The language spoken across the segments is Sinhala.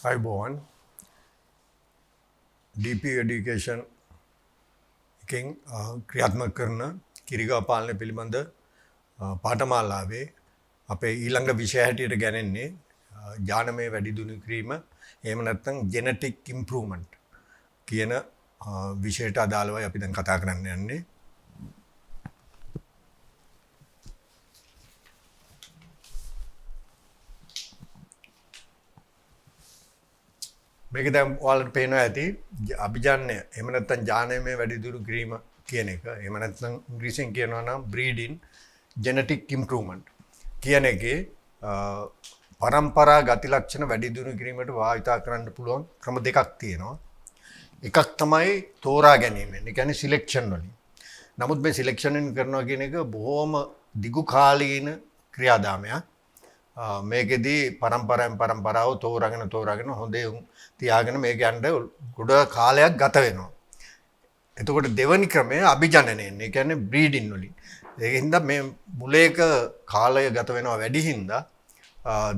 අයිබෝවන් DP එඩියුකේෂන් එකෙන් ක්‍රියාත්මක කරන කිරිගා පාලනය පිළිබඳ පාඨමාලාවේ අපේ ඊළඟ විෂය හැටියට ගැනෙන්නේ ඥානමය වැඩිදියුණු කිරීම එහෙම නැත්නම් ජෙනටික් ඉම්ප්‍රූව්මන්ට් කියන විෂයට අදාළවයි අපි දැන් කතා කරන්න යන්නේ. මේක දැන් ඔයාලට පේනවා ඇති අභිජන්‍ය එහෙම නැත්නම් ඥානමය වැඩිදියුණු කිරීම කියන එක. එහෙම නැත්නම් ඉංග්‍රීසියෙන් කියනවා නම් breeding genetic improvement කියන එකේ පරම්පරා ගති ලක්ෂණ වැඩිදියුණු කිරීමට භාවිත කරන්න පුළුවන් ක්‍රම දෙකක් තියෙනවා. එකක් තමයි තෝරා ගැනීමෙන්. ඒ කියන්නේ සිලෙක්ෂන් වලින්. නමුත් මේ සිලෙක්ෂන් කරනවා කියන එක බොහොම දිගු කාලීන ක්‍රියාදාමයක්. මේකෙදී පරම්පරාව තෝරාගෙන හොඳේ තියාගෙන මේක යන්න ගොඩ කාලයක් ගත වෙනවා. එතකොට දෙවනි ක්‍රමය අභිජනනයෙන්. ඒ කියන්නේ බ්‍රීඩින් වලින්. ඒකින්ද මේ මුලයක කාලය ගත වෙනවා වැඩි හින්දා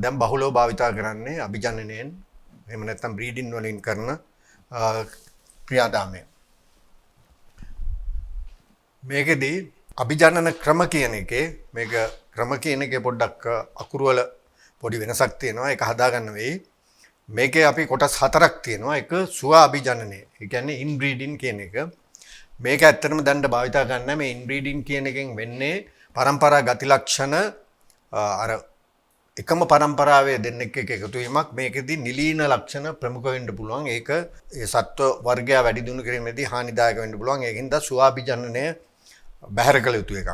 දැන් බහුලව භාවිතා කරන්නේ අභිජනනයෙන්. එහෙම නැත්නම් බ්‍රීඩින් වලින් කරන ක්‍රියාදාමය. මේකෙදී අභිජනන ක්‍රම කියන එකේ මේක ක්‍රම කියන එකේ පොඩ්ඩක් අකුරු වල පොඩි වෙනසක් තියෙනවා. ඒක හදාගන්න වෙයි. මේකේ අපි කොටස් හතරක් තියෙනවා. එක සුවා අභිජනනය. ඒ කියන්නේ ඉන්බ්‍රීඩින් කියන එක. මේක ඇත්තටම දැන් භාවිතා ගන්න මේ ඉන්බ්‍රීඩින් කියන එකෙන් වෙන්නේ පරම්පරා ගති ලක්ෂණ අර එකම පරම්පරාවේ දෙන්නෙක් එක්ක එකතු වීමක්. මේකෙදී නිලීන ලක්ෂණ ප්‍රමුඛ වෙන්න පුළුවන්. ඒක ඒ සත්ව වර්ගය වැඩි දියුණු කිරීමේදී හානිදායක වෙන්න පුළුවන්. ඒකින්ද සුවා අභිජනනය බැහැර කළ යුතු එකක්.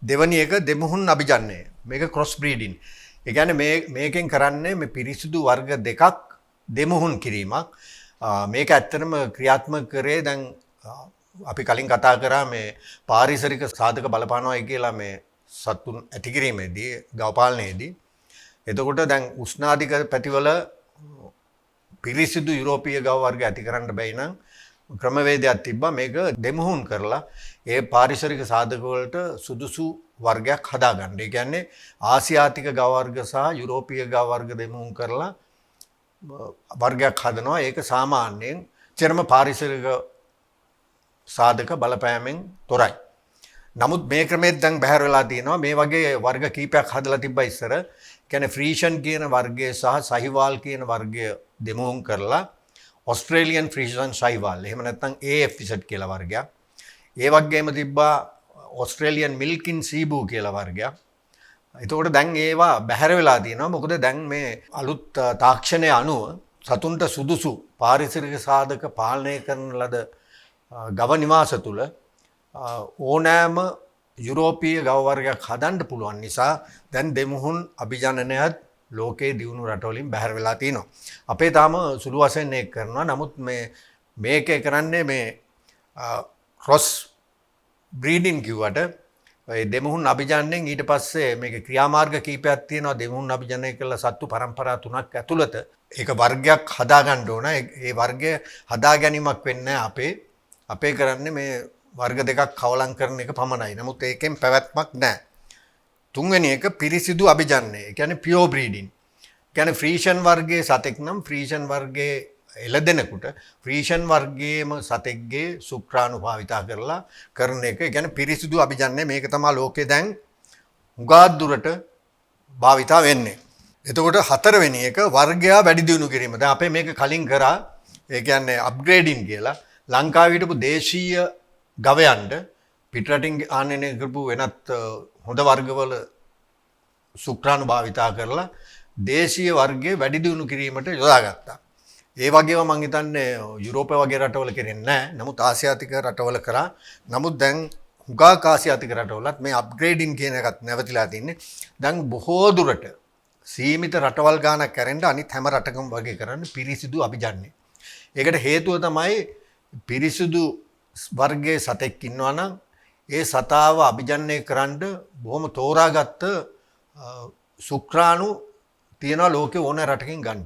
දෙවැනි එක දෙමුහුන් අභිජනනය. මේක ක්‍රොස් බ්‍රීඩින්. ඒ කියන්නේ මේකෙන් කරන්නේ මේ පිරිසිදු වර්ග දෙකක් දෙමුහුන් කිරීමක්. මේක ඇත්තටම ක්‍රියාත්මක කරේ දැන් අපි කලින් කතා කරා මේ පාරිසරික සාධක බලපානවායි කියලා මේ සතුන් ඇති කිරීමේදී ගව පාලනයේදී. එතකොට දැන් උෂ්ණාධික පැතිවල පිරිසිදු යුරෝපීය ගව වර්ග ඇති කරන්න බැයි නම් ක්‍රමවේදයක් තිබ්බා. මේක දෙමුහුන් කරලා ඒ පාරිසරික සාධක වලට සුදුසු වර්ගයක් හදාගන්න. ඒ කියන්නේ ආසියාතික ගව වර්ග සහ යුරෝපීය ගව වර්ග දෙමුහුන් කරලා වර්ගයක් හදනවා. ඒක සාමාන්‍යයෙන් චර්ම පාරිසරික සාධක බලපෑමෙන් තොරයි. නමුත් මේ ක්‍රමෙත් දැන් බැහැර වෙලා තියෙනවා. මේ වගේ වර්ග කීපයක් හදලා තිබ්බා ඉස්සර. කියන්නේ ෆ්‍රීෂන් කියන වර්ගය සහ සහිවාල් කියන වර්ගය දෙමුහුන් කරලා ඔස්ට්‍රේලියන් ෆ්‍රීෂන් සහිවාල් එහෙම නැත්නම් AFZ කියලා වර්ගයක්. ඒ වගේම තිබ්බා ඔස්ට්‍රේලියන් මිල්කින් සීබූ කියලා වර්ගයක්. එතකොට දැන් ඒවා බැහැර වෙලා තියෙනවා. මොකද දැන් මේ අලුත් තාක්ෂණය අනුව සතුන්ට සුදුසු පාරිසරික සාධක පාලනය කරන ලද ගව නිවාස තුල ඕනෑම යුරෝපීය ගව වර්ගයක් හදන්න පුළුවන් නිසා දැන් දෙමුහුන් අභිජනනයත් ලෝකයේ දියුණු රටවලින් බැහැර වෙලා තිනවා. අපේ තාම සුළු වශයෙන් මේක කරනවා. නමුත් මේකේ කරන්නේ මේ ක්‍රොස් බ්‍රීඩින් කිව්වට ඒ දෙමුහුන් අභිජනනයෙන් ඊට පස්සේ මේක ක්‍රියාමාර්ග කීපයක් තියෙනවා. දෙමුහුන් අභිජනනය කළ සත්තු පරම්පරා 3ක් ඇතුළත ඒක වර්ගයක් හදා ගන්න ඕන. ඒ වර්ගය හදා ගැනීමක් වෙන්නේ අපේ කරන්නේ මේ වර්ග දෙකක් කවලම් කරන එක පමණයි. නමුත් ඒකෙන් පැවැත්මක් නැහැ. තුන්වෙනි එක පිරිසිදු අභිජනනය. ඒ කියන්නේ පියෝ බ්‍රීඩින්. ඒ කියන්නේ ෆ්‍රීෂන් වර්ගයේ සතෙක් නම් ෆ්‍රීෂන් වර්ගයේ එළදෙනෙකුට ෆ්‍රීෂන් වර්ගයේම සතෙක්ගේ ශුක්‍රාණු භාවිතා කරලා කරන එක. ඒ කියන්නේ පිරිසිදු අභිජනනය. මේක තමයි ලෝකේ දැන් උගාත් දුරට භාවිතා වෙන්නේ. එතකොට හතරවෙනි එක වර්ගයා වැඩි දියුණු කිරීම. දැන් අපේ මේක කලින් කරා. ඒ කියන්නේ අප්ග්‍රේඩින් කියලා ලංකාවේ හිටපු දේශීය ගවයන්ට පිටරටින් ආනයනය කරපු වෙනත් හොඳ වර්ගවල ශුක්‍රාණු භාවිතා කරලා දේශීය වර්ගයේ වැඩි දියුණු කිරීමට යොදාගත්තා. ඒ වගේම මම හිතන්නේ යුරෝප වගේ රටවල කරන්නේ නැහැ. නමුත් ආසියාතික රටවල කරා. නමුත් දැන් හුඟක් ආසියාතික රටවලත් මේ අප්ග්‍රේඩින් කියන එකත් නැවතිලා තින්නේ. දැන් බොහෝ දුරට සීමිත රටවල් ගානක් කරෙන්න අනිත් හැම රටකම වගේ කරන්න පිරිසිදු අභිජනනය. ඒකට හේතුව තමයි පිරිසිදු වර්ගයේ සතෙක් ඉන්නවා නම් ඒ සතාව අභිජනනය කරන්න බොහොම තෝරාගත්ත ශුක්‍රාණු තියෙනවා ලෝකේ ඕන රටකින් ගන්න.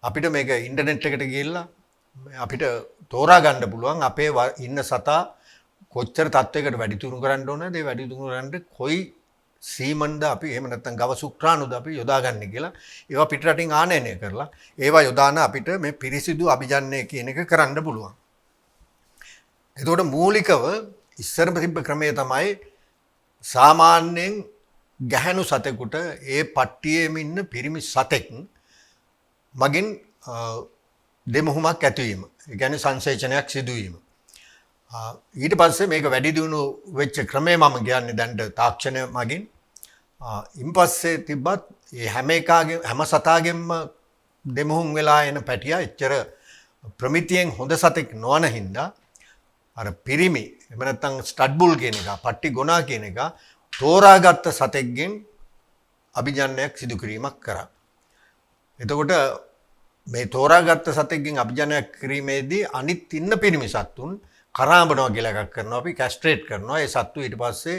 අපිට මේක ඉන්ටර්නෙට් එකට ගිහිල්ලා අපිට තෝරා ගන්න පුළුවන් අපේ ඉන්න සතා කොච්චර තත්වයකට වැඩි දියුණු කරන්න ඕනද? ඒ වැඩි දියුණු කරන්න කොයි සීමන්ද අපි එහෙම නැත්නම් ගව ශුක්‍රාණුද අපි යොදාගන්නේ කියලා ඒවා පිටරටින් ආනයනය කරලා ඒවා යොදාන අපිට මේ පිරිසිදු අභිජන්‍ය කියන එක කරන්න පුළුවන්. එතකොට මූලිකව ඉස්සරම තිබ්බ ක්‍රමය තමයි සාමාන්‍යයෙන් ගැහැණු සතෙකුට ඒ පට්ටියේම ඉන්න පිරිමි සතෙක් මගින් දෙමුහුමක් ඇතිවීම. ඒ කියන්නේ සංසේචනයක් සිදුවීම. ඊට පස්සේ මේක වැඩි දියුණු වෙච්ච ක්‍රමය මම කියන්නේ දැන් තාක්ෂණය මගින්. ඉන් පස්සේ තිබ්බත් මේ හැම සතාගෙම දෙමුහුම් වෙලා එන පැටියා එච්චර ප්‍රමිතියෙන් හොඳ සතෙක් නොවන හින්දා අර පිරිමි එහෙම නැත්නම් ස්ටඩ් බුල් කියන එක, පට්ටි ගොනා කියන එක තෝරාගත්ත සතෙක්ගෙන් අභිජන්‍යයක් සිදු කිරීමක් කරා. එතකොට මේ තෝරාගත්ත සතෙක්ගෙන් අභිජනයක් කිරීමේදී අනිත් ඉන්න පිරිමි සත්තුන් කරාඹනවා කියලා එකක් කරනවා. අපි කැස්ට්‍රේට් කරනවා. ඒ සත්තු ඊට පස්සේ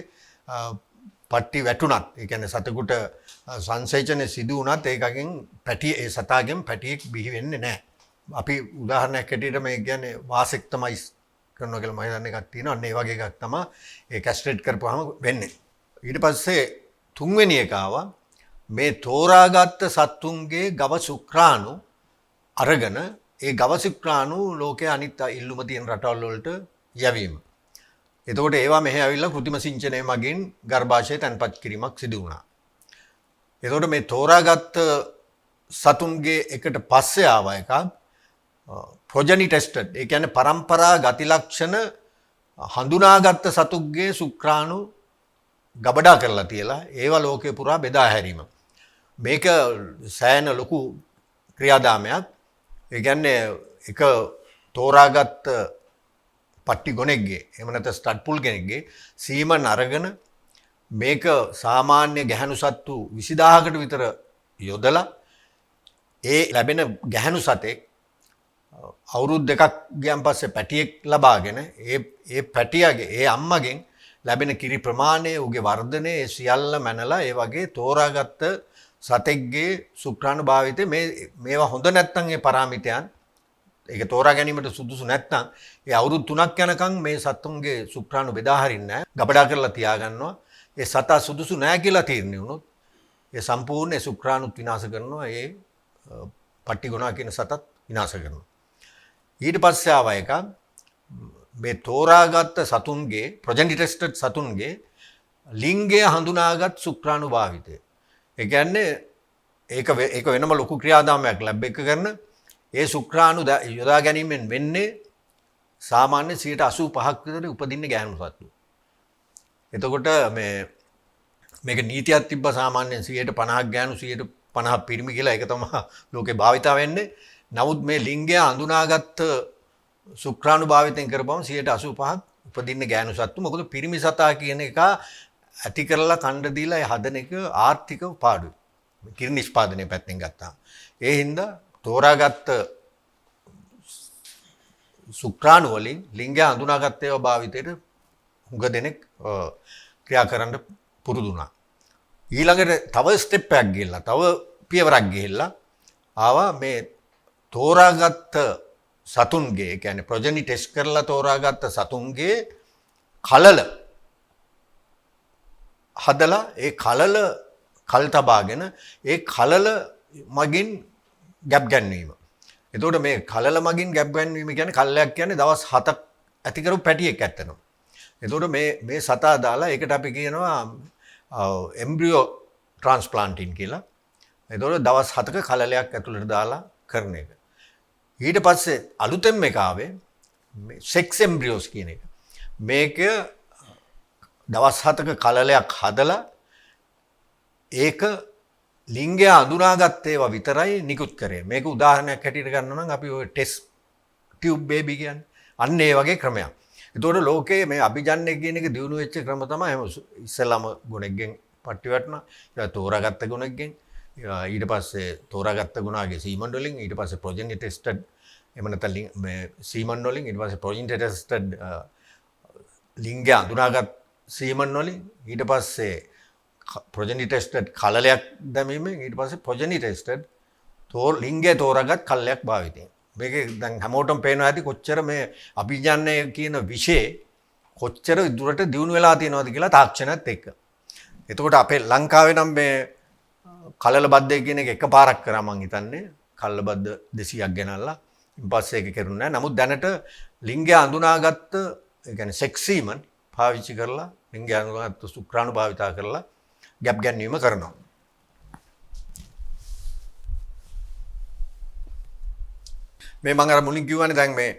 පට්ටි වැටුණත් ඒ කියන්නේ සතෙකුට සංසේචනය සිදු වුණත් ඒකකින් පැටි ඒ සතාගෙන් පැටියෙක් බිහි වෙන්නේ නැහැ. අපි උදාහරණයක් ඇටියට මේ කියන්නේ වාසෙක්ටමයිස් කරනවා කියලා මම හිතන්නේ එකක් තියෙනවා. අන්න ඒ වගේ එකක් තමයි ඒ කැස්ට්‍රේට් කරපුවාම වෙන්නේ. ඊට පස්සේ තුන්වෙනි එක ආවා මේ තෝරාගත්ත සත්තුන්ගේ ගව ශුක්‍රාණු අරගෙන ඒ ගව ශුක්‍රාණු ලෝකයේ අනිත් ඉල්ලුම තියෙන රටවල් වලට යැවීම. එතකොට ඒවා මෙහෙ ඇවිල්ලා કૃතිම සිංචනය මගින් ගර්භාෂයේ තැන්පත් කිරීමක් සිදු වුණා. එතකොට මේ තෝරාගත්ත සතුන්ගේ එකට පස්සේ ආව එකක් ප්‍රොජෙනි ටෙස්ටඩ්. ඒ කියන්නේ પરම්පරා ගති ලක්ෂණ හඳුනාගත්ත සතුන්ගේ ශුක්‍රාණු ගබඩා කරලා තියලා ඒවා ලෝකේ පුරා බෙදා හැරීම. මේක සෑහෙන ලොකු ක්‍රියාදාමයක්. ඒ කියන්නේ එක තෝරාගත් පට්ටි ගොනෙක්ගේ එහෙම නැත්නම් ස්ටඩ් පුල් කෙනෙක්ගේ සීමන් අරගෙන මේක සාමාන්‍ය ගැහණු සත්තු 20000කට විතර යොදලා ඒ ලැබෙන ගැහණු සතෙක් අවුරුදු දෙකක් ගියන් පස්සේ පැටියෙක් ලබාගෙන ඒ පැටියාගේ ඒ අම්මගෙන් ලැබෙන කිරි ප්‍රමාණය උගේ වර්ධනය ඒ සියල්ල මැනලා ඒ වගේ තෝරාගත්ත සතෙක්ගේ ශුක්‍රාණු භාවිතය මේවා හොඳ නැත්නම් ඒ පාරාමිතයන් ඒක තෝරා ගැනීමට සුදුසු නැත්නම් ඒ අවුරුදු 3ක් යනකම් මේ සතුන්ගේ ශුක්‍රාණු බෙදා හරින්නේ නැහැ. ගබඩා කරලා තියාගන්නවා. ඒ සතා සුදුසු නැහැ කියලා තීරණය වුණොත් ඒ සම්පූර්ණ ඒ ශුක්‍රාණුත් විනාශ කරනවා. ඒ පට්ටි ගොනා කියන සතත් විනාශ කරනවා. ඊට පස්සේ ආව එක මේ තෝරාගත්ත සතුන්ගේ ප්‍රොජෙනි ටෙස්ටඩ් සතුන්ගේ ලිංගය හඳුනාගත් ශුක්‍රාණු භාවිතය. ඒ කියන්නේ ඒක වෙනම ලොකු ක්‍රියාදාමයක් ලැබ් එක කරන ඒ ශුක්‍රාණු යොදා ගැනීමෙන් වෙන්නේ සාමාන්‍ය 85%ක් විතර උපදින්නේ ගැහණු සත්තු. එතකොට මේක නීතියක් තිබ්බ සාමාන්‍යයෙන් 50% ගැහණු 50% පිරිමි කියලා ඒක තමයි ලෝකේ භාවිතා වෙන්නේ. නමුත් මේ ලිංගය හඳුනාගත්ත ශුක්‍රාණු භාවිතයෙන් කරපුවම 85%ක් උපදින්නේ ගැහණු සත්තු. මොකද පිරිමි සතා කියන එක ඇති කරලා කණ්ඩ දීලා ඒ හදන එක ආර්ථිකව පාඩුයි. කිරි නිෂ්පාදනයේ පැත්තෙන් ගත්තාම. ඒ හින්දා තෝරාගත්ත ශුක්‍රාණු වලින් ලිංගය හඳුනාගත්ත ඒවා භාවිතයට හුඟ දෙනෙක් ක්‍රියා කරන්න පුරුදු වුණා. ඊළඟට තව ස්ටෙප් එකක් ගිහලා තව පියවරක් ගිහිල්ලා ආවා මේ තෝරාගත්ත සතුන්ගේ ඒ කියන්නේ ප්‍රොජෙනි ටෙස්ට් කරලා තෝරාගත්ත සතුන්ගේ කලල හදලා ඒ කලල කල් තබාගෙන ඒ කලල මගින් ගැප් ගැන්වීම. එතකොට මේ කලල මගින් ගැප් ගැන්වීම කියන්නේ කල්ලයක් කියන්නේ දවස් 7ක් ඇති කරපු පැටියෙක් ඇත්තනවා. එතකොට මේ සතා දාලා ඒකට අපි කියනවා එම්බ්‍රියෝ ට්‍රාන්ස්ප්ලාන්ටින් කියලා. එතකොට දවස් 7ක කලලයක් ඇතුළට දාලා කරන එක. ඊට පස්සේ අලුතෙන් එක ආවේ මේ සෙක්ස් එම්බ්‍රියෝස් කියන එක. මේක දවස් 7ක කලලයක් හදලා ඒක ලිංගය අඳුනාගත්ත ඒවා විතරයි නිකුත් කරේ. මේක උදාහරණයක් හැටියට ගන්නවා නම් අපි ඔය ටෙස්ට් ටියුබ් බේබි කියන්නේ. අන්න ඒ වගේ ක්‍රමයක්. ඒතකොට ලෝකයේ මේ අභිජන්‍ය කියන එක දිනු වෙච්ච ක්‍රම තමයි ඉස්සෙල්ලාම ගුණෙක්ගෙන් පට්ටි වැටුණා. ඊට තෝරාගත්ත ගුණෙක්ගෙන් ඊට පස්සේ තෝරාගත්ත ගුණාගේ සීමන් වලින් ඊට පස්සේ ප්‍රොජෙනි ටෙස්ටඩ් එහෙම නැත්නම් මේ සීමන් වලින් ඊට පස්සේ ප්‍රොජෙනි ටෙස්ටඩ් ලිංගය අඳුනාගත් සීමන් වලින් ඊට පස්සේ ප්‍රොජෙනි ටෙස්ටඩ් කලලයක් දැමීමෙන් ඊට පස්සේ ප්‍රොජෙනි ටෙස්ටඩ් ලිංගය තෝරාගත් කල්ලයක් භාවිතයෙන්. මේක දැන් හැමෝටම පේනවා ඇති කොච්චර මේ අභිජන්‍ය කියන විෂය කොච්චර දුරට දියුණු වෙලා තියෙනවද කියලා තාක්ෂණයත් එක්ක. එතකොට අපේ ලංකාවේ නම් මේ කලල බද්දේ කියන එක එකපාරක් කරා මං හිතන්නේ. කලල බද්ද 200ක් ගෙනල්ලා ඉන්පස්සේ ඒක කරුණා නෑ. නමුත් දැනට ලිංගය අඳුනාගත්ත ඒ කියන්නේ සෙක්සීමන් පාවිච්චි කරලා ලිංගය අඳුනාගත්ත ශුක්‍රාණු භාවිතා කරලා ගැප් ගැන්වීම කරනවා. මේ මම අර මුලින් කිව්වනේ දැන් මේ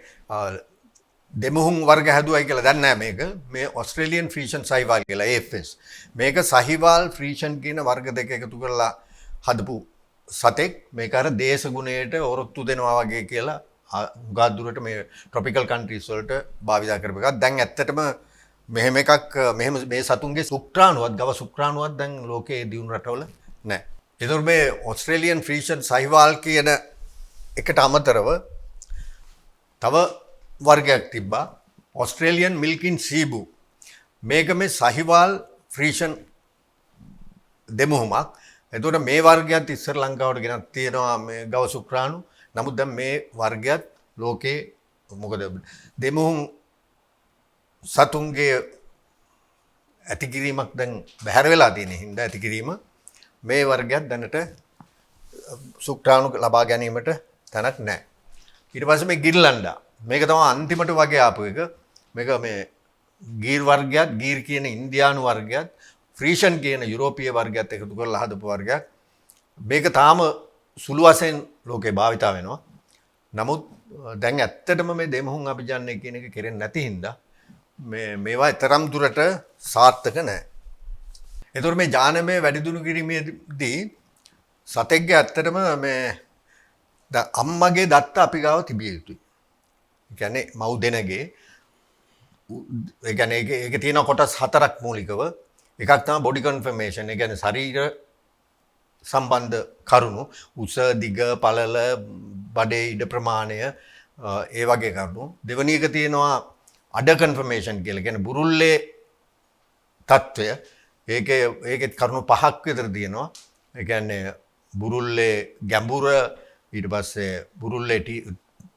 දෙමුහුන් වර්ග හැදුවයි කියලා දැන් නෑ මේක. මේ ඔස්ට්‍රේලියන් ෆ්‍රීෂන් සහිවාල් කියලා AFS. මේක සහිවාල් ෆ්‍රීෂන් කියන වර්ග දෙක එකතු කරලා හදපු සතෙක්. මේක අර දේශ ගුණයට ඔරොත්තු දෙනවා වගේ කියලා උගා දුරට මේ ට්‍රොපිකල් කන්ට්‍රීස් වලට භාවිත කරපු එකක්. දැන් ඇත්තටම මෙහෙම එකක් මෙහෙම මේ සතුන්ගේ ශුක්‍රාණුවත් ගව ශුක්‍රාණුවත් දැන් ලෝකයේ දියුණු රටවල නැහැ. ඒතකොට මේ ඔස්ට්‍රේලියන් ෆ්‍රීෂන් සහිවාල් කියන එකට අමතරව තව වර්ගයක් තිබ්බා ඔස්ට්‍රේලියන් මිල්කින් සීබු. මේක මේ සහිවාල් ෆ්‍රීෂන් දෙමුහුමක්. එතකොට මේ වර්ගයත් ඉස්සර ලංකාවට ගෙනත් තියෙනවා මේ ගව ශුක්‍රාණු. නමුත් දැන් මේ වර්ගයත් ලෝකේ මොකද දෙමුහුන් සතුන්ගේ ඇතිකිරීමක් දැන් බැහැර වෙලා තියෙන හින්දා ඇතිකිරීම මේ වර්ගයත් දැනට ශුක්‍රාණු ලබා ගැනීමට තැනක් නැහැ. ඊට පස්සේ මේ ගිර්ලන්ඩා මේක තමයි අන්තිමට වගේ ආපු එක. මේක මේ ගීර් වර්ගයත් ගීර් කියන ඉන්දියානු වර්ගයත් ෆ්‍රීෂන් කියන යුරෝපීය වර්ගයත් එකතු කරලා හදපු වර්ගයක්. මේක තාම සුළු වශයෙන් ලෝකේ භාවිතා වෙනවා. නමුත් දැන් ඇත්තටම මේ දෙමුහුන් අභිජනනය කියන එක කෙරෙන්නේ නැති හින්දා මේවා තරම් දුරට සාර්ථක නැහැ. ඒතකොට මේ ඥානමය වැඩි දියුණු කිරීමේදී සතෙක්ගේ ඇත්තටම මේ අම්මගේ දත්ත අපි ගාව තිබිය යුතුයි. ඒ කියන්නේ මව් දෙනගේ ඒ කියන්නේ ඒකේ තියෙන කොටස් හතරක් මූලිකව. එකක් තමයි බොඩි කන්ෆර්මේෂන්. ඒ කියන්නේ ශරීර සම්බන්ධ කරුණු උස දිග පළල බඩේ ඉඩ ප්‍රමාණය ඒ වගේ කරුණු. දෙවෙනි එක තියෙනවා අඩ කන්ෆර්මේෂන් කියලා. කියන්නේ බුරුල්ලේ තත්වය. ඒකේ කරුණු පහක් විතර තියෙනවා. ඒ කියන්නේ බුරුල්ලේ ගැඹුර ඊට පස්සේ බුරුල්ලේ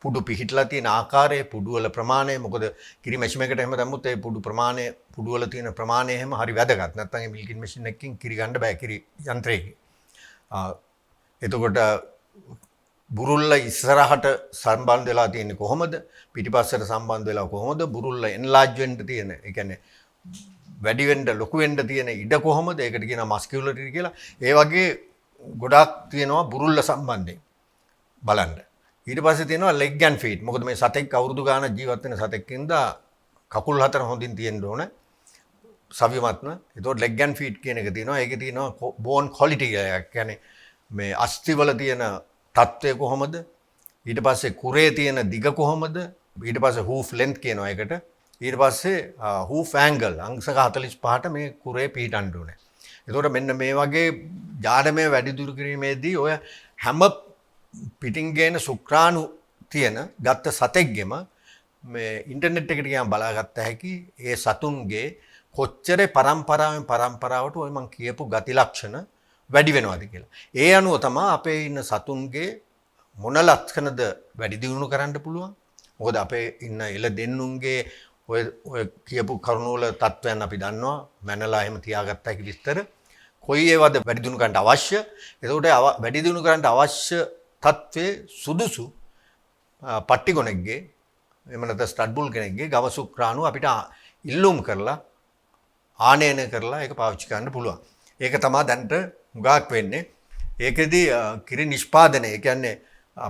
පුඩු පිහිටලා තියෙන ආකාරය පුඩු වල ප්‍රමාණය මොකද කිරි මැෂින් එකකට එහෙම දැම්මොත් ඒ පුඩු ප්‍රමාණය පුඩු වල තියෙන ප්‍රමාණය එහෙම හරි වැදගත්. නැත්නම් ඒ මිල්කින් මැෂින් එකකින් කිරි ගන්න බෑ කිරි යන්ත්‍රයකින්. එතකොට බුරුල්ල ඉස්සරහට සම්බන්ධ වෙලා තියෙන්නේ කොහොමද? පිටිපස්සට සම්බන්ධ වෙලා කොහොමද? බුරුල්ල එන්ලාර්ජ් වෙන්න තියෙන. ඒ කියන්නේ වැඩි වෙන්න ලොකු වෙන්න තියෙන ඉඩ කොහොමද? ඒකට කියනවා මස්කියුලරිටි කියලා. ඒ වගේ ගොඩාක් තියෙනවා බුරුල්ල සම්බන්ධයෙන් බලන්න. ඊට පස්සේ තියෙනවා ලෙග් ඇන්ඩ් ෆීට්. මොකද මේ සතෙක් අවුරුදු ගාණක් ජීවත් වෙන සතෙක්ින්ද කකුල් හතර හොඳින් තියෙන්න ඕන. සවිමත්ම. ඒතකොට ලෙග් ඇන්ඩ් ෆීට් කියන එක තියෙනවා. ඒකේ තියෙනවා බෝන් ක්වොලිටි එකක්. කියන්නේ මේ අස්තිවල තියෙන තත්ත්වය කොහොමද? ඊට පස්සේ කුරේ තියෙන දිග කොහොමද? ඊට පස්සේ හූෆ් ලෙන්ත් කියනවා ඒකට. ඊට පස්සේ හූෆ් ඇන්ගල් අංශක 45ට මේ කුරේ පිහිටන්න ඕනේ. ඒතකොට මෙන්න මේ වගේ ජාඩමේ වැඩි දුරු කිරීමේදී ඔය හැම පිටින් ගේන ශුක්‍රාණු තියෙන ගත්ත සතෙක්ගෙම මේ ඉන්ටර්නෙට් එකට ගියාම බලාගත්ත හැකි ඒ සතුන්ගේ කොච්චර පරම්පරාවෙන් පරම්පරාවට ඔය මං කියපු ගති ලක්ෂණ වැඩි වෙනවද කියලා. ඒ අනුව තමයි අපේ ඉන්න සතුන්ගේ මොන ලක්ෂණද වැඩි දියුණු කරන්න පුළුවන්. මොකද අපේ ඉන්න එළ දෙන්නුන්ගේ ඔය කියපු කරුණු වල තත්වයන් අපි දන්නවා. මැනලා එහෙම තියාගත්ත හැකි විස්තර. කොයි ඒවාද වැඩි දියුණු කරන්න අවශ්‍ය? එතකොට වැඩි දියුණු කරන්න අවශ්‍ය තත්ත්වයේ සුදුසු පට්ටි ගොනෙක්ගේ එහෙම නැත්නම් ස්ටඩ් බුල් කෙනෙක්ගේ ගව ශුක්‍රාණු අපිට ඉල්ලුම් කරලා ආනයන කරලා ඒක පාවිච්චි කරන්න පුළුවන්. ඒක තමයි දැන්ට හුඟක් වෙන්නේ. ඒකෙදි කිරි නිෂ්පාදනය කියන්නේ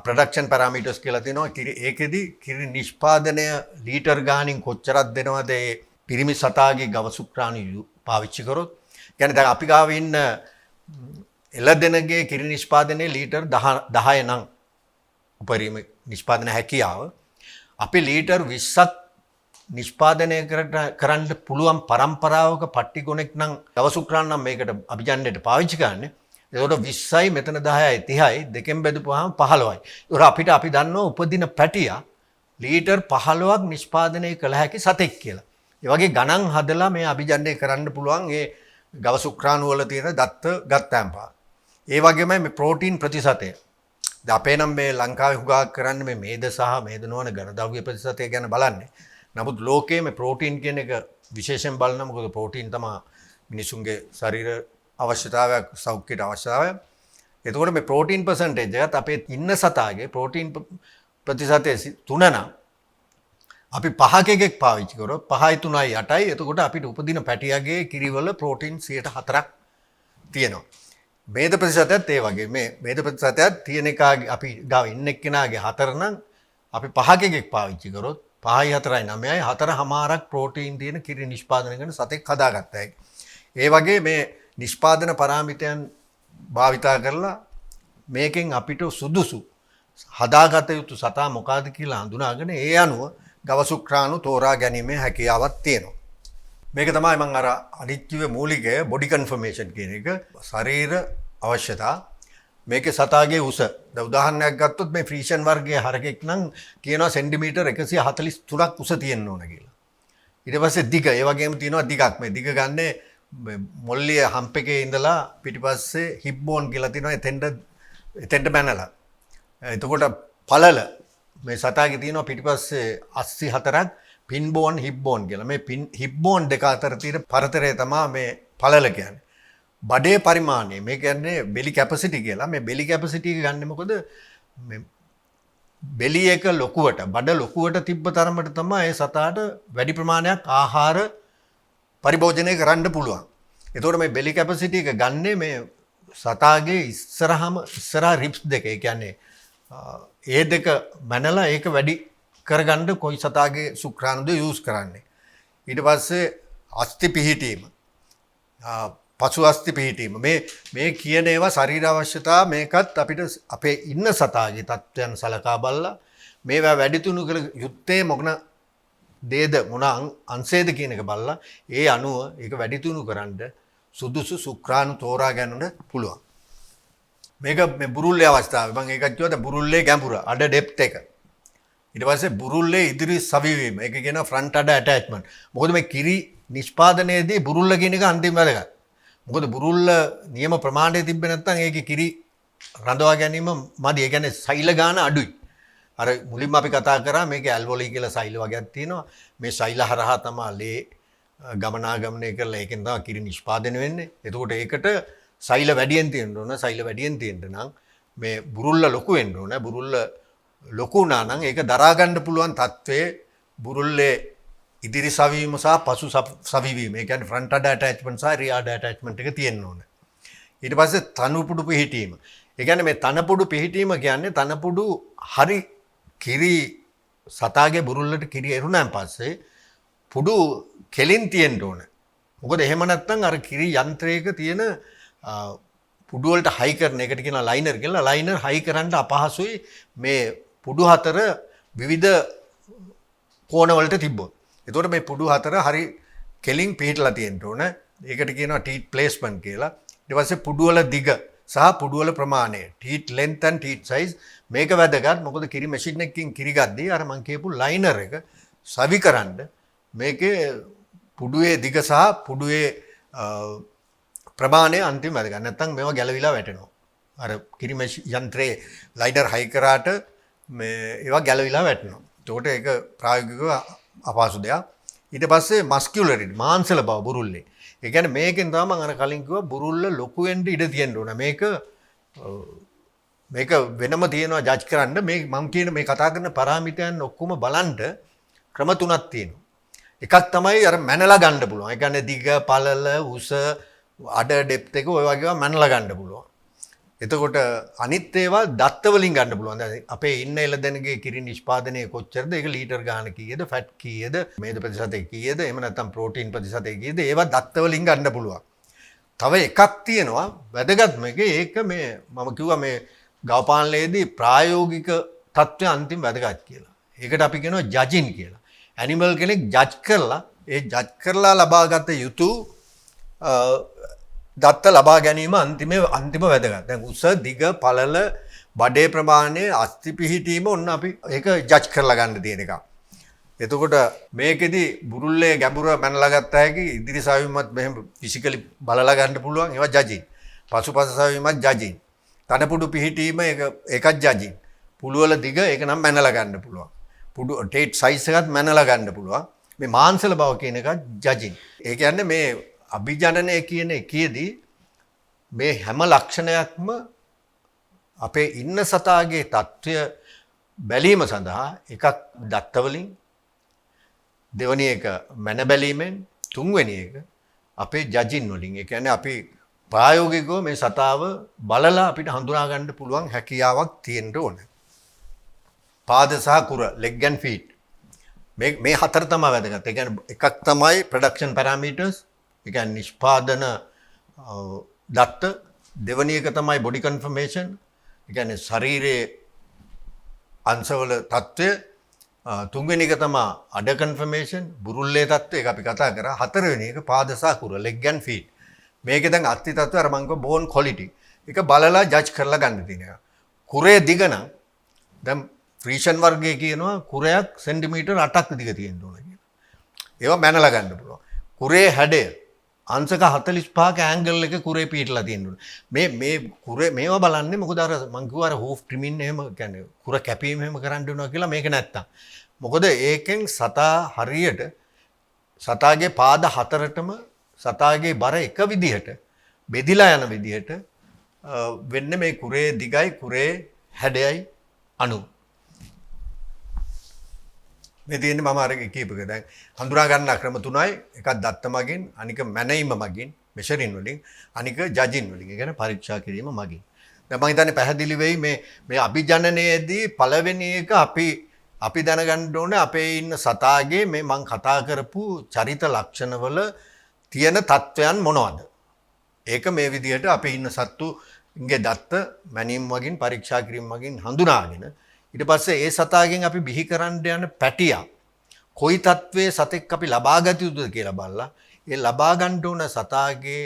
ප්‍රොඩක්ෂන් පැරාමීටර්ස් කියලා තියෙනවා. ඒකෙදි කිරි නිෂ්පාදනය ලීටර් ගාණින් කොච්චරක් දෙනවද ඒ පිරිමි සතාගේ ගව ශුක්‍රාණු පාවිච්චි කරොත්. කියන්නේ දැන් අපි ගාව ඉන්න එළදෙනගේ කිරි නිෂ්පාදනයේ ලීටර් 10 නම් උපරිම නිෂ්පාදන හැකියාව අපි ලීටර් 20ක් නිෂ්පාදනය කරන්න පුළුවන් පරම්පරාවක පට්ටි ගොනෙක් නම් ගව ශුක්‍රාණු නම් මේකට අභිජනනයට පාවිච්චි කරන්නේ. ඒකට 20යි මෙතන 10යි 30යි දෙකෙන් බෙදපුවාම 15යි. ඒක අපිට අපි දන්නවා උපදින පැටියා ලීටර් 15ක් නිෂ්පාදනය කළ හැකි සතෙක් කියලා. ඒ වගේ ගණන් හදලා මේ අභිජනනය කරන්න පුළුවන් ඒ ගව ශුක්‍රාණු වල තියෙන දත්ත ගත්තාම ඒ වගේම මේ ප්‍රෝටීන් ප්‍රතිශතය. දැන් අපේ නම් මේ ලංකාවේ හුඟක් කරන්නේ මේ මේද සහ මේද නොවන ඝනද්‍රව්‍ය ප්‍රතිශතය ගැන බලන්නේ. නමුත් ලෝකයේ මේ ප්‍රෝටීන් කියන එක විශේෂයෙන් බලනවා. මොකද ප්‍රෝටීන් තමයි මිනිසුන්ගේ ශරීර අවශ්‍යතාවයක් සෞඛ්‍යයට අවශ්‍යතාවයක්. එතකොට මේ ප්‍රෝටීන් පර්සන්ටේජ් එකත් අපේ ඉන්න සතාගේ ප්‍රෝටීන් ප්‍රතිශතය 3 නම් අපි 5ක එකක් පාවිච්චි කරොත් 5යි 3යි 8යි එතකොට අපිට උපදින පැටියාගේ කිරිවල ප්‍රෝටීන් 4%ක් තියෙනවා. මේද ප්‍රතිශතයත් ඒ වගේ මේ මේද ප්‍රතිශතයත් තියෙන එකාගේ අපි ගාව ඉන්න එක්කෙනාගේ 4 නම් අපි 5ක එකක් පාවිච්චි කරොත් 5යි 4යි 9යි 4.5ක් ප්‍රෝටීන් තියෙන කිරි නිෂ්පාදනය කරන සතෙක් හදාගත්තා. ඒ වගේ මේ නිෂ්පාදන පාරාමිතයන් භාවිතා කරලා මේකෙන් අපිට සුදුසු හදාගත යුතු සතා මොකක්ද කියලා හඳුනාගෙන ඒ අනුව ගව ශුක්‍රාණු තෝරා ගැනීමේ හැකියාවක් තියෙනවා. මේක තමයි මම අර අනිත්‍යවේ මූලිකය බොඩි කන්ෆර්මේෂන් කියන එක. ශරීර අවශ්‍යතා මේකේ සතාගේ උස. දැන් උදාහරණයක් ගත්තොත් මේ ෆ්‍රීෂන් වර්ගයේ හරකෙක් නම් කියනවා සෙන්ටිමීටර් 143ක් උස තියෙන්න ඕන කියලා. ඊට පස්සේ දිග ඒ වගේම තියෙනවා දිගක්. මේ දිග ගන්නේ මොල්ලිය හම්ප් එකේ ඉඳලා පිටිපස්සේ හිප් බෝන් කියලා තියෙනවා එතෙන්ට බැනලා. එතකොට පළල මේ සතාගේ තියෙනවා පිටිපස්සේ 84ක් පින් බෝන් හිප් බෝන් කියලා. මේ හිප් බෝන් දෙක අතර තියෙන පරතරය තමයි මේ පළල කියන්නේ. බඩේ පරිමාණය මේ කියන්නේ බෙලි කැපසිටි කියලා. මේ බෙලි කැපසිටි එක ගන්න මොකද මේ බෙලි එක ලොකුවට බඩ ලොකුවට තිබ්බ තරමට තමයි ඒ සතාට වැඩි ප්‍රමාණයක් ආහාර පරිභෝජනය කරන්න පුළුවන්. එතකොට මේ බෙලි කැපසිටි එක ගන්නේ මේ සතාගේ ඉස්සරහා රිප්ස් දෙක. ඒ කියන්නේ ඒ දෙක මැනලා ඒක වැඩි කරගන්න කොයි සතාගේ ශුක්‍රාණුද යූස් කරන්නේ. ඊට පස්සේ අස්ථි පිහිටීම. පසු අස්ථි පිහිටීම. මේ කියන ඒවා ශරීර අවශ්‍යතා මේකත් අපිට අපේ ඉන්න සතාගේ තත්ත්වයන් සලකා බලලා මේවා වැඩි තුනු කළ යුත්තේ මොකන දේද මොන අංශයේද කියන එක බලලා ඒ අනුව ඒක වැඩි තුනු කරන්න සුදුසු ශුක්‍රාණු තෝරා ගන්නට පුළුවන්. මේක මේ බුරුල්ලේ අවස්ථාව. මම ඒකත් කිව්වා දැන් බුරුල්ලේ ගැඹුර අඩ ඩෙප්ත් එක. ඊට පස්සේ බුරුල්ලේ ඉදිරි සවිවීම. ඒක කියන ෆ්‍රන්ට් අඩ ඇටැච්මන්ට්. මොකද මේ කිරි නිෂ්පාදනයේදී බුරුල්ල කියන එක අන්තිම වැදගත්. මොකද බුරුල්ල නියම ප්‍රමාණය තිබ්බේ නැත්නම් ඒකේ කිරි රඳවා ගැනීම මදි. ඒ කියන්නේ සෛල ගාන අඩුයි. අර මුලින්ම අපි කතා කරා මේකේ ඇල්වොලි කියලා සෛල වර්ගයක් තියෙනවා. මේ සෛල හරහා තමයි ලේ ගමනාගමනය කරලා ඒකෙන් තමයි කිරි නිෂ්පාදනය වෙන්නේ. එතකොට ඒකට සෛල වැඩියෙන් තියෙන්න ඕන. සෛල වැඩියෙන් තියෙන්න නම් මේ බුරුල්ල ලොකු වෙන්න ඕන. බුරුල්ල ලොකු වුණා නම් ඒක දරා ගන්න පුළුවන් තත්ත්වයේ බුරුල්ලේ ඉදිරි සවිවීම සහ පසු සවිවීම. ඒ කියන්නේ ෆ්‍රන්ට් අඩ ඇටැච්මන්ට් සහ රියර් අඩ ඇටැච්මන්ට් එක තියෙන්න ඕන. ඊට පස්සේ තනපුඩු පිහිටීම. ඒ කියන්නේ මේ තනපුඩු පිහිටීම කියන්නේ තනපුඩු හරි කිරි සතාගේ බුරුල්ලට කිරි එරුණාන් පස්සේ පුඩු කෙලින් තියෙන්න ඕන. මොකද එහෙම නැත්නම් අර කිරි යන්ත්‍රයක තියෙන පුඩු වලට හයි කරන එකට කියන ලයිනර් කියලා. ලයිනර් හයි කරන්න අපහසුයි මේ පුඩු හතර විවිධ කෝණ වලට තිබ්බොත්. එතකොට මේ පුඩු හතර හරි කෙලින් පිහිටලා තියෙන්න ඕන. ඒකට කියනවා ටීත් ප්ලේස්මන්ට් කියලා. ඊට පස්සේ පුඩු වල දිග සහ පුඩු වල ප්‍රමාණය ටීත් ලෙන්ත් and ටීත් සයිස් මේක වැදගත්. මොකද කිරි මැෂින් එකකින් කිරි ගද්දී අර මං කියපු ලයිනර් එක සවි කරන්න මේකේ පුඩුවේ දිග සහ පුඩුවේ ප්‍රමාණය අන්තිම වැදගත්. නැත්නම් මේවා ගැලවිලා වැටෙනවා. අර කිරි යන්ත්‍රයේ ලයිනර් හයි කරාට මේ ඒවා ගැලවිලා වැටෙනවා. ඒකට ඒක ප්‍රායෝගිකව අපහසු දෙයක්. ඊට පස්සේ මස්කියුලරිටි මාංශල බව බුරුල්ලේ. ඒ කියන්නේ මේකෙන් තමයි මම අර කලින් කිව්වා බුරුල්ල ලොකු වෙන්න ඉඩ තියෙන්න ඕන. මේක වෙනම තියෙනවා ජජ් කරන්න. මේ මම කියන මේ කතා කරන පාරාමිතයන් ඔක්කොම බලන්න ක්‍රම තුනක් තියෙනවා. එකක් තමයි අර මැනලා ගන්න පුළුවන්. ඒ කියන්නේ දිග, පළල, උස, අඩ ඩෙප්ත් එක ඔය වගේ ඒවා මැනලා ගන්න පුළුවන්. එතකොට අනිත් ඒවා දත්ත වලින් ගන්න පුළුවන්. දැන් අපේ ඉන්න එළදෙනගේ කිරි නිෂ්පාදනය කොච්චරද? ඒක ලීටර් ගාන කීයද? ෆැට් කීයද? මේද ප්‍රතිශතය කීයද? එහෙම නැත්නම් ප්‍රෝටීන් ප්‍රතිශතය කීයද? ඒවා දත්ත වලින් ගන්න පුළුවන්. තව එකක් තියෙනවා වැදගත්ම එක. ඒක මේ මම කිව්වා මේ ගවපාලනයේදී ප්‍රායෝගික තත්ත්වය අන්තිම වැදගත් කියලා. ඒකට අපි කියනවා ජජින් කියලා. ඇනිමල් කෙනෙක් ජජ් කරලා ඒ ජජ් කරලා ලබාගත යුතු දත්ත ලබා ගැනීම අන්තිම වැදගත්. දැන් උස, දිග, පළල, බඩේ ප්‍රමාණය, අස්ථි පිහිටීම ඔන්න අපි ඒක ජජ් කරලා ගන්න තියෙන එක. එතකොට මේකෙදි බුරුල්ලේ ගැඹුර මැනලා ගත්ත හැකි ඉදිරි සවිමත් මෙහෙම ෆිසිකලි බලලා ගන්න පුළුවන්. ඒවා ජජින්. පසුපස සවිමත් ජජින්. තනපුඩු පිහිටීම ඒකත් ජජින්. පුළු වල දිග ඒක නම් මැනලා ගන්න පුළුවන්. පුඩු ටේට් සයිස් එකත් මැනලා ගන්න පුළුවන්. මේ මාංශල බව කියන එකත් ජජින්. ඒ කියන්නේ මේ අභිජනනය කියන එකේදී මේ හැම ලක්ෂණයක්ම අපේ ඉන්න සතාගේ තත්ත්වය බැලීම සඳහා එකක් දත්තවලින් දෙවැනි එක මැන බැලීමෙන් තුන්වෙනි එක අපේ ජජින් වලින් ඒ කියන්නේ අපි ප්‍රායෝගිකව මේ සතාව බලලා අපිට හඳුනා ගන්න පුළුවන් හැකියාවක් තියෙන්න ඕනේ. පාද සහ කුර leg and feet මේ හතර තමයි වැදගත්. ඒ කියන්නේ එකක් තමයි production parameters ඒ කියන්නේ නිෂ්පාදන දත්ත දෙවැනි එක තමයි body conformation ඒ කියන්නේ ශරීරයේ අංශවල තත්ත්වය තුන්වෙනි එක තමයි අඩ conformation බුරුල්ලේ තත්ත්වය ඒක අපි කතා කරා හතරවෙනි එක පාද සහ කුර leg and feet මේකේ දැන් අත්ති තත්ත්වය අර මං කිව්ව bone quality ඒක බලලා ජජ් කරලා ගන්න තියෙනවා කුරේ දිග නම් දැන් ෆ්‍රීෂන් වර්ගයේ කියනවා කුරයක් සෙන්ටිමීටර් 8ක් දිග තියෙන්න ඕන කියලා. ඒවා මැනලා ගන්න පුළුවන්. කුරේ හැඩය අංශක 45ක ඇන්ගල් එක කුරේ පිටලා තියෙන්න ඕන. මේ කුරේ මේවා බලන්නේ මොකද අර මං කිව්වා අර හූෆ් ට්‍රිමින් එහෙම කියන්නේ කුර කැපීම එහෙම කරන්න වෙනවා කියලා මේක නැත්තම්. මොකද ඒකෙන් සතා හරියට සතාගේ පාද හතරටම සතාගේ බර එක විදිහට බෙදිලා යන විදිහට වෙන්නේ මේ කුරේ දිගයි කුරේ හැඩයයි අණු. මේ තියෙන්නේ මම අර කීපක දැන් හඳුනා ගන්න ක්‍රම තුනයි එකක් දත්ත මගින් අනික මැනීම මගින් මෙෂරින් වලින් අනික ජජින් වලින් ඒ කියන්නේ පරීක්ෂා කිරීම මගින් දැන් මම හිතන්නේ පැහැදිලි වෙයි මේ අභිජනනයේදී පළවෙනි එක අපි දැනගන්න ඕනේ අපේ ඉන්න සතාගේ මේ මං කතා කරපු චරිත ලක්ෂණවල තියෙන තත්වයන් මොනවද ඒක මේ විදිහට අපේ ඉන්න සත්තුන්ගේ දත්ත මැනීම මගින් පරීක්ෂා කිරීම මගින් හඳුනාගෙන ඊට පස්සේ ඒ සතාගෙන් අපි බිහි කරන්න යන පැටියා කොයි තත්වයේ සතෙක් අපි ලබා ගත යුතුද කියලා බලලා ඒ ලබා ගන්න ඕන සතාගේ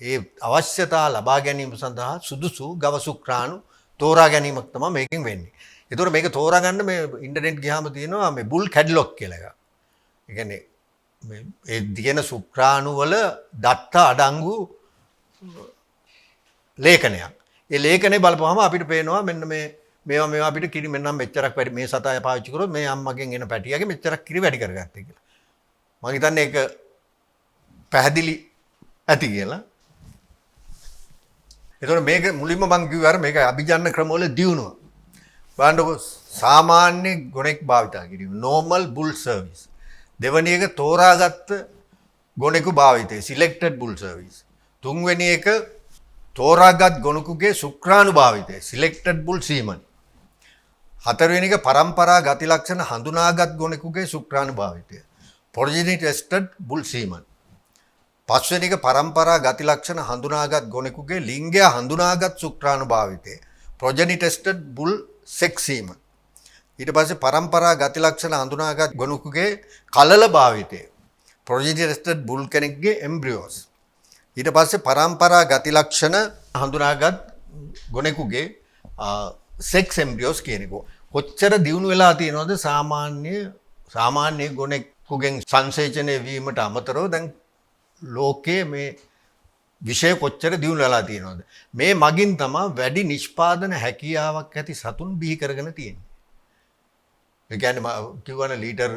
ඒ අවශ්‍යතා ලබා ගැනීම සඳහා සුදුසු ගව සුක්‍රාණු තෝරා ගැනීමක් තමයි මේකෙන් වෙන්නේ. ඒතකොට මේක තෝරා ගන්න මේ ඉන්ටර්නෙට් ගියාම තියෙනවා මේ බුල් කැටලොග් කියලා එකක්. ඒ කියන්නේ මේ ඒ දින සුක්‍රාණු වල දත්ත අඩංගු ලේඛනයක්. ඒ ලේඛනේ බලපුවම අපිට පේනවා මෙන්න මේවා අපිට කිරි මෙන්නම් මෙච්චරක් වැඩි මේ සතාය පාවිච්චි කරොත් මේ අම්මගෙන් එන පැටියාගේ මෙච්චරක් කිරි වැඩි කරගත්තේ කියලා. මම හිතන්නේ ඒක පැහැදිලි ඇති කියලා. ඒතකොට මේක මුලින්ම මම කිව්වා අර මේක අභිජන්න ක්‍රමවල දියුණුව. බලන්නකො සාමාන්‍ය ගොනෙක් භාවිතා කිරීම normal bull service. දෙවෙනි එක තෝරාගත්ත ගොනෙකු භාවිතය selected bull service. තුන්වෙනි එක තෝරාගත් ගොනුකුගේ ශුක්‍රාණු භාවිතය selected bull semen. හතරවෙනි එක පරම්පරා ගති ලක්ෂණ හඳුනාගත් ගොනෙකුගේ ශුක්‍රාණු භාවිතය progeny tested bull semen. පස්වෙනි එක පරම්පරා ගති ලක්ෂණ හඳුනාගත් ගොනෙකුගේ ලිංගය හඳුනාගත් ශුක්‍රාණු භාවිතය progeny tested bull sex semen. ඊට පස්සේ පරම්පරා ගති ලක්ෂණ හඳුනාගත් ගොනුකුගේ කලල භාවිතය progeny tested bull කෙනෙක්ගේ embryos. ඊට පස්සේ පරම්පරා ගති ලක්ෂණ හඳුනාගත් ගොනෙකුගේ සෙක්ස් එම්බ්‍රියෝස් කියන එක. කොච්චර දියුණු වෙලා තියෙනවද සාමාන්‍ය ගොනෙකුගෙන් සංසේචනය වීමට අමතරව දැන් ලෝකයේ මේ විෂය කොච්චර දියුණු වෙලා තියෙනවද? මේ මගින් තමයි වැඩි නිෂ්පාදන හැකියාවක් ඇති සතුන් බිහි කරගෙන තියෙන්නේ. ඒ කියන්නේ කිව්වනේ ලීටර්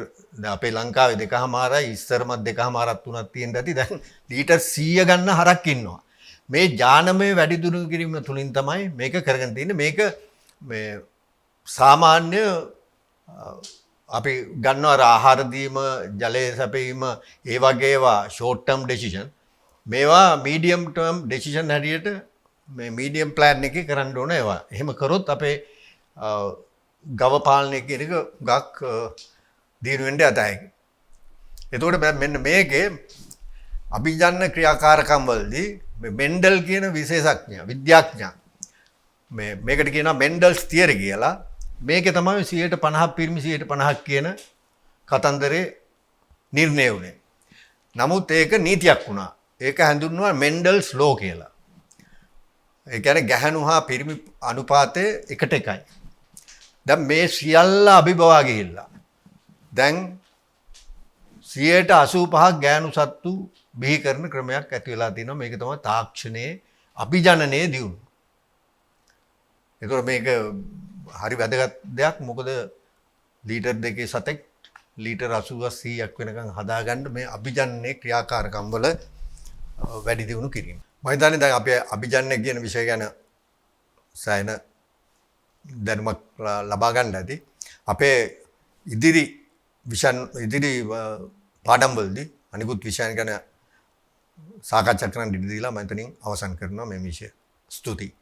අපේ ලංකාවේ 2.5යි ඉස්සරමත් 2.5ක් 3ක් තියෙන ඇති දැන් ලීටර් 100 ගන්න හරක් ඉන්නවා. මේ ඥානමය වැඩි දියුණු කිරීම තුලින් තමයි මේක කරගෙන තියෙන්නේ. මේක මේ සාමාන්‍ය අපි ගන්නවා ආහාර දීම, ජලය සැපීම, ඒ වගේ ඒවා ෂෝට් ටර්ම් ඩිසිෂන්. මේවා මීඩියම් ටර්ම් ඩිසිෂන් හැටියට මේ මීඩියම් ප්ලෑන් එකේ කරන්න ඕන ඒවා. එහෙම කරොත් අපේ ගව පාලනය කියන එක ගක් දිනු වෙන්න ඇතයි. එතකොට මෙන්න මේකේ අභිජන්න ක්‍රියාකාරකම් වලදී මේ මෙන්ඩල් කියන විශේෂඥයා විද්‍යාඥයා මේකට කියනවා මෙන්ඩල්ස් තියරි කියලා. මේකේ තමයි 50% පිරිමි 50% කියන කතන්දරේ නිර්ණය වුණේ. නමුත් ඒක නීතියක් වුණා. ඒක හඳුන්වනවා මෙන්ඩල්ස් ලෝ කියලා. ඒ කියන්නේ ගැහණු හා පිරිමි අනුපාතය එකට එකයි. දැන් මේ සියල්ල අභිබවා ගිහිල්ලා දැන් 85% ගෑනු සත්තු බිහි කරන ක්‍රමයක් ඇති වෙලා තිනවා. මේක තමයි තාක්ෂණයේ අභිජනනයේ දියුණුව. ඒතකොට මේක හරි වැදගත් දෙයක්. මොකද ලීටර් 2 සතෙක් ලීටර් 80 100ක් වෙනකන් හදාගන්න මේ අභිජනනයේ ක්‍රියාකාරකම් වල වැඩි දියුණු කිරීම. මම හිතන්නේ දැන් අපේ අභිජන්‍ය කියන විෂය ගැන සෑහෙන දැනුමක් ලබා ගන්න ඇති. අපේ ඉදිරි පාඩම් වලදී අනිකුත් විෂයන් ගැන සාකච්ඡා කරන්න ඉඩ දීලා මම එතනින් අවසන් කරනවා මේ විෂය. ස්තුතියි.